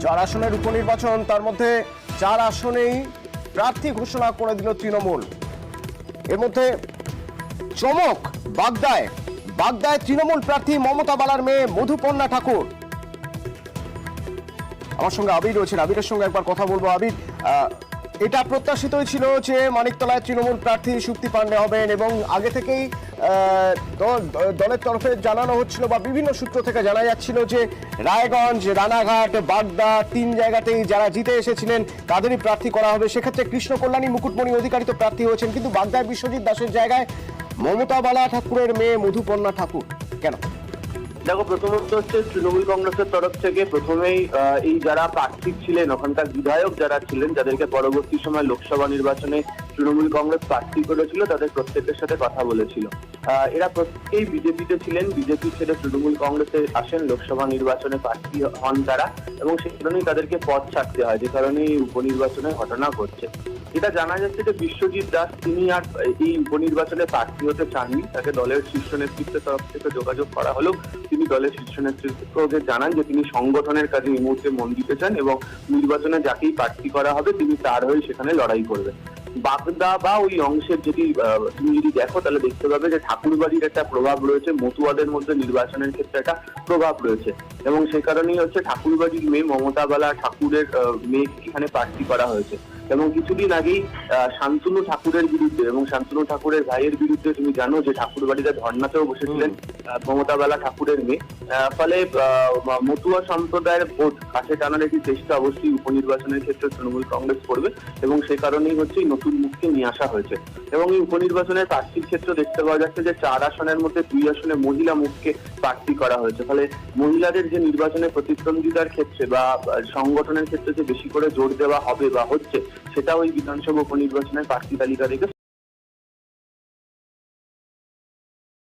4 আসনের উপনির্বাচন, তার মধ্যে 4 আসনেই প্রার্থী ঘোষণা করে দিল তৃণমূল। এর মধ্যে চমক বাগদায় তৃণমূল প্রার্থী মমতা বালার মেয়ে মধুপর্ণা ঠাকুর। আমার সঙ্গে আবির রয়েছেন, আবিরের সঙ্গে একবার কথা বলবো। আবির, এটা প্রত্যাশিতই ছিল যে মানিকতলায় তৃণমূল প্রার্থী সুপ্তি পান্ডে হবেন এবং আগে থেকেই দলের তরফে জানানো হচ্ছিল বা বিভিন্ন সূত্র থেকে জানা যাচ্ছিল যে রায়গঞ্জ, রানাঘাট, বাগদা 3 জায়গাতেই যারা জিতে এসেছিলেন তাদেরই প্রার্থী করা হবে। সেক্ষেত্রে কৃষ্ণ কল্যাণী মুকুটমণি অধিকারী তো প্রার্থী হয়েছেন, কিন্তু বাগদায় বিশ্বজিৎ দাসের জায়গায় মমতা বালা ঠাকুরের মেয়ে মধুপর্ণা ঠাকুর কেন? দেখো, প্রথমত হচ্ছে তৃণমূল কংগ্রেসের তরফ থেকে প্রথমেই এই যারা প্রার্থী ছিলেন, ওখানকার বিধায়ক যারা ছিলেন, যাদেরকে পরবর্তী সময় লোকসভা নির্বাচনে তৃণমূল কংগ্রেস প্রার্থী করেছিল, তাদের প্রত্যেকের সাথে কথা বলেছিল। এরা প্রত্যেকেই বিজেপিতে ছিলেন, বিজেপি ছেড়ে তৃণমূল কংগ্রেসে আসেন, লোকসভা নির্বাচনে প্রার্থী হন তারা, এবং সেই কারণেই তাদেরকে পদ ছাড়তে হয়, যে কারণে এই উপনির্বাচনের ঘটনা ঘটছে। যেটা জানা যাচ্ছে যে বিশ্বজিৎ দাস তিনি আর এই উপনির্বাচনে প্রার্থী হতে চাননি। তাকে দলের শীর্ষ নেতৃত্বের তরফ থেকে যোগাযোগ করা হলেও তিনি দলের শীর্ষ নেতৃত্বকে জানান যে তিনি সংগঠনের কাজে এই মুহূর্তে মন দিতে চান এবং নির্বাচনে যাকেই প্রার্থী করা হবে তিনি তার হয়ে সেখানে লড়াই করবেন। বাগদা বা ওই অংশের তুমি যদি দেখো তাহলে দেখতে পাবে যে ঠাকুরবাড়ির একটা প্রভাব রয়েছে, মতুয়াদের মধ্যে নির্বাচনের ক্ষেত্রে একটা প্রভাব রয়েছে, এবং সেই কারণেই হচ্ছে ঠাকুরবাড়ির মেয়ে মমতা বালা ঠাকুরের মেয়েকে এখানে প্রার্থী করা হয়েছে। এবং কিছুদিন আগেই শান্তনু ঠাকুরের বিরুদ্ধে এবং শান্তনু ঠাকুরের ভাইয়ের বিরুদ্ধে তুমি জানো যে ঠাকুরবাড়িতে ধর্নাতেও বসেছিলেন মমতা বালা ঠাকুরের মেয়ে। ফলে মতুয়া সম্প্রদায়ের ভোট কাছে টানার একটি চেষ্টা অবশ্যই উপনির্বাচনের ক্ষেত্রে তৃণমূল কংগ্রেস করবে, এবং সেই কারণেই হচ্ছে নতুন মুখকে নিয়ে আসা হয়েছে। এবং এই উপনির্বাচনের প্রার্থীর ক্ষেত্রে দেখতে পাওয়া যাচ্ছে যে 4 আসনের মধ্যে 2 আসনে মহিলা মুখকে প্রার্থী করা হয়েছে। ফলে মহিলাদের যে নির্বাচনে প্রতিদ্বন্দ্বিতার ক্ষেত্রে বা সংগঠনের ক্ষেত্রে যে বেশি করে জোর দেওয়া হবে বা হচ্ছে, সেটা ওই বিধানসভা উপনির্বাচনের প্রার্থী তালিকা থেকে